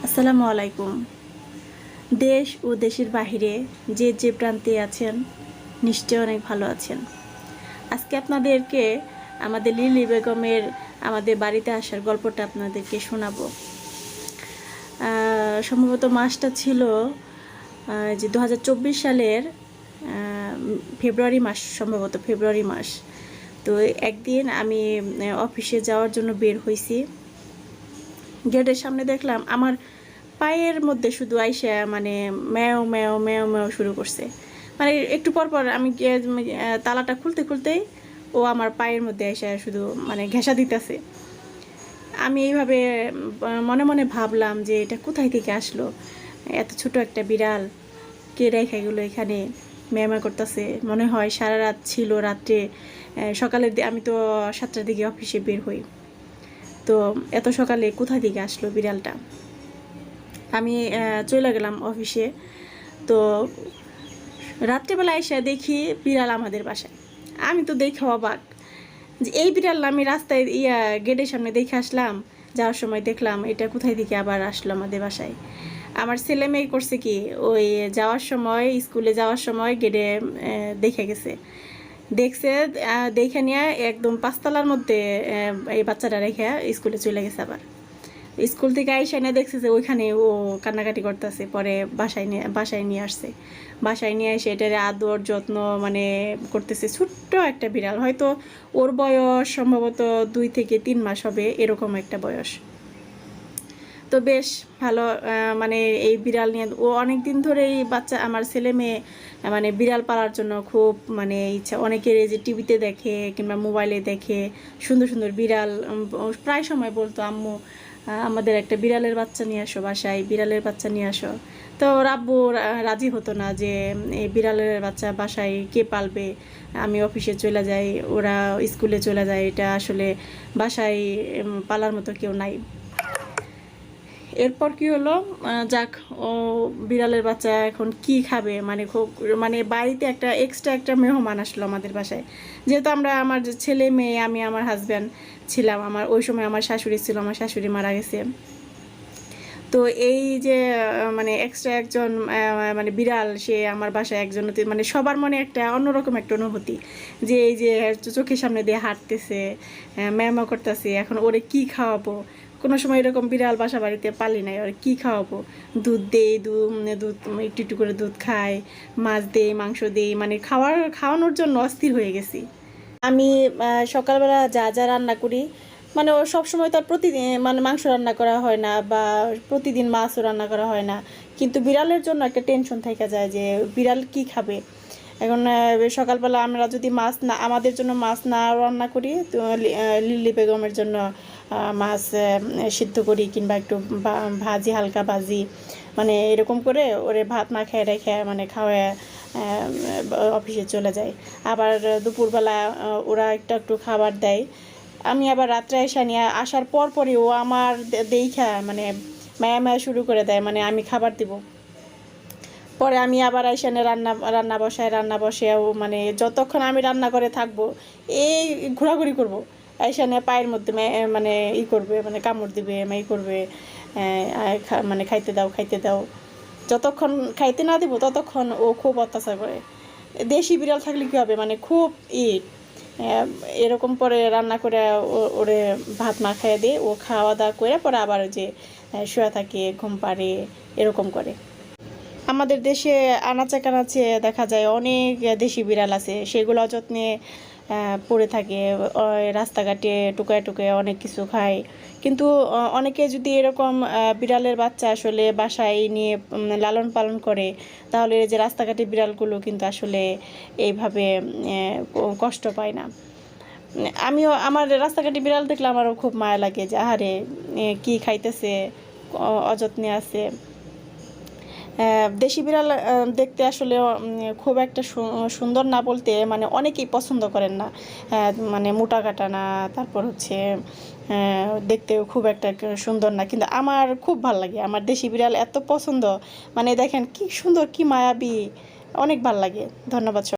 আসসালামু আলাইকুম। দেশ ও দেশের বাহিরে যে প্রান্তে আছেন নিশ্চয় অনেক ভালো আছেন। আজকে আপনাদেরকে আমাদের লিলি বেগমের আমাদের বাড়িতে আসার গল্পটা আপনাদেরকে শোনাবো। সম্ভবত মাসটা ছিল যে 2024 সালের ফেব্রুয়ারি মাস, সম্ভবত ফেব্রুয়ারি মাস। তো একদিন আমি অফিসে যাওয়ার জন্য বের হয়েছি। গেটের সামনে দেখলাম আমার পায়ের মধ্যে শুধু আইসা মানে ম্যাও ম্যাও ম্যাও ম্যাও শুরু করছে। মানে একটু পর পর আমি তালাটা খুলতে খুলতেই ও আমার পায়ের মধ্যে আইসা শুধু মানে ঘেঁষা দিতেছে। আমি এইভাবে মনে মনে ভাবলাম যে এটা কোথায় থেকে আসলো, এত ছোট একটা বিড়াল কে রেখে গেলো এখানে, ম্যামা করতেছে। মনে হয় সারা রাত ছিল, রাত্রে সকালের আমি তো 7টার দিকে অফিসে বের হই, তো এত সকালে কোথা থেকে আসলো বিড়ালটা। আমি চলে গেলাম অফিসে। তো রাত্রেবেলা এসে দেখি বিড়াল আমাদের বাসায়। আমি তো দেখে অবাক যে এই বিড়াল আমি রাস্তায় গেটের সামনে দেখে আসলাম, যাওয়ার সময় দেখলাম এটা কোথায় থেকে আবার আসলো আমাদের বাসায়। আমার ছেলে মেয়ে করছে কি, ওই যাওয়ার সময় স্কুলে যাওয়ার সময় গেটে দেখে গেছে, দেখছে, দেখে নিয়ে একদম 5তলার মধ্যে এই বাচ্চাটা রেখে স্কুলে চলে গেছে। আবার স্কুল থেকে আইসা এনে দেখছে যে ওইখানে ও কান্নাকাটি করতেছে। পরে বাসায় নিয়ে আসছে। বাসায় নিয়ে এসে এটার আদর যত্ন মানে করতেছে। ছোট্ট একটা বিড়াল, হয়তো ওর বয়স সম্ভবত 2 থেকে 3 মাস হবে, এরকম একটা বয়স। তো বেশ ভালো। মানে এই বিড়াল নিয়ে ও অনেক দিন ধরেই বাচ্চা, আমার ছেলে মেয়ে মানে বিড়াল পালার জন্য খুব মানে ইচ্ছা। অনেকের এই যে টিভিতে দেখে কিংবা মোবাইলে দেখে সুন্দর সুন্দর বিড়াল, প্রায় সময় বলতো আম্মু আমাদের একটা বিড়ালের বাচ্চা নিয়ে আসো বাসায়, বিড়ালের বাচ্চা নিয়ে আসো। তো আব্বু রাজি হতো না যে এই বিড়ালের বাচ্চা বাসায় কে পালবে, আমি অফিসে চলে যাই, ওরা স্কুলে চলে যায়, এটা আসলে বাসায় পালার মতো কেউ নাই। এরপর কি হলো, যাক, ও বিড়ালের বাচ্চা এখন কি খাবে, মানে খুব মানে বাড়িতে একটা এক্সট্রা একটা মেহমান আসলো আমাদের বাসায়। যেহেতু আমরা আমার ছেলে মেয়ে, আমি আমার হাজব্যান্ড ছিলাম, আমার ওই সময় আমার শাশুড়ি ছিল, আমার শাশুড়ি মারা গেছে। তো এই যে মানে এক্সট্রা একজন মানে বিড়াল, সে আমার বাসায় একজন, মানে সবার মনে একটা অন্যরকম একটা অনুভূতি যে এই যে চোখের সামনে দিয়ে হাঁটতেছে, ম্যামা করতেছে, এখন ওরে কি খাওয়াবো। কোনো সময় এরকম বিড়াল বাসা বাড়িতে পালি নাই, ওরে কী খাওয়াবো। দুধ দেই, দুধ একটু একটু করে দুধ খায়, মাছ দেই, মাংস দেই, মানে খাওয়ানোর জন্য অস্থির হয়ে গেছি আমি। সকালবেলা যা যা রান্না করি, মানে ও সবসময় তো আর প্রতিদিন মানে মাংস রান্না করা হয় না, বা প্রতিদিন মাছও রান্না করা হয় না, কিন্তু বিড়ালের জন্য একটা টেনশন থেকে যায় যে বিড়াল কি খাবে। এখন সকালবেলা আমরা যদি মাছ না, আমাদের জন্য মাছ না রান্না করি, তো লিলি বেগমের জন্য মাছ সিদ্ধ করি, কিংবা একটু ভাজি, হালকা ভাজি, মানে এরকম করে ওরে ভাত না খেয়ে রেখে মানে খাওয়ায় অফিসে চলে যায়। আবার দুপুরবেলা ওরা একটু একটু খাবার দেয়। আমি আবার রাত্রে নিয়ে আসার পরই ও আমার দেখা মানে মায়া মায়া শুরু করে দেয়, মানে আমি খাবার দিব। পরে আমি আবার আইসানে রান্না বসায়ও মানে যতক্ষণ আমি রান্না করে থাকবো এই ঘোরাঘুরি করব। আইসানে পায়ের মধ্যে মানে করবে, মানে কামড় দিবে, করবে, মানে খাইতে দাও। যতক্ষণ খাইতে না দেবো ততক্ষণ ও খুব অত্যাচার করে। দেশি বিড়াল থাকলে কী হবে, মানে খুব এরকম পরে রান্না করে ওরে ভাত খাইয়ে দিয়ে ও খাওয়া দাওয়া করে পরে আবার যে শুয়ে থাকে, ঘুম পাড়ে, এরকম করে। আমাদের দেশে আনাচে কানাচে দেখা যায় অনেক দেশি বিড়াল আছে, সেগুলো যত্নে পড়ে থাকে, রাস্তাঘাটে টুকায় টুকায় অনেক কিছু খায়। কিন্তু অনেকে যদি এরকম বিড়ালের বাচ্চা আসলে বাসায় নিয়ে লালন পালন করে, তাহলে যে রাস্তাঘাটে বিড়ালগুলো কিন্তু আসলে এইভাবে কষ্ট পায় না। আমিও আমার রাস্তাঘাটে বিড়াল দেখলে আমারও খুব মায়া লাগে যে আহারে কি খাইতেছে, অযত্নে আছে। দেশি বিড়াল দেখতে আসলে খুব একটা সুন্দর না, বলতে মানে অনেকেই পছন্দ করেন না, মানে মোটা কাটা না, তারপর হচ্ছে দেখতেও খুব একটা সুন্দর না, কিন্তু আমার খুব ভালো লাগে। আমার দেশি বিড়াল এত পছন্দ, মানে দেখেন কি সুন্দর, কি মায়াবী, অনেক ভালো লাগে। ধন্যবাদ।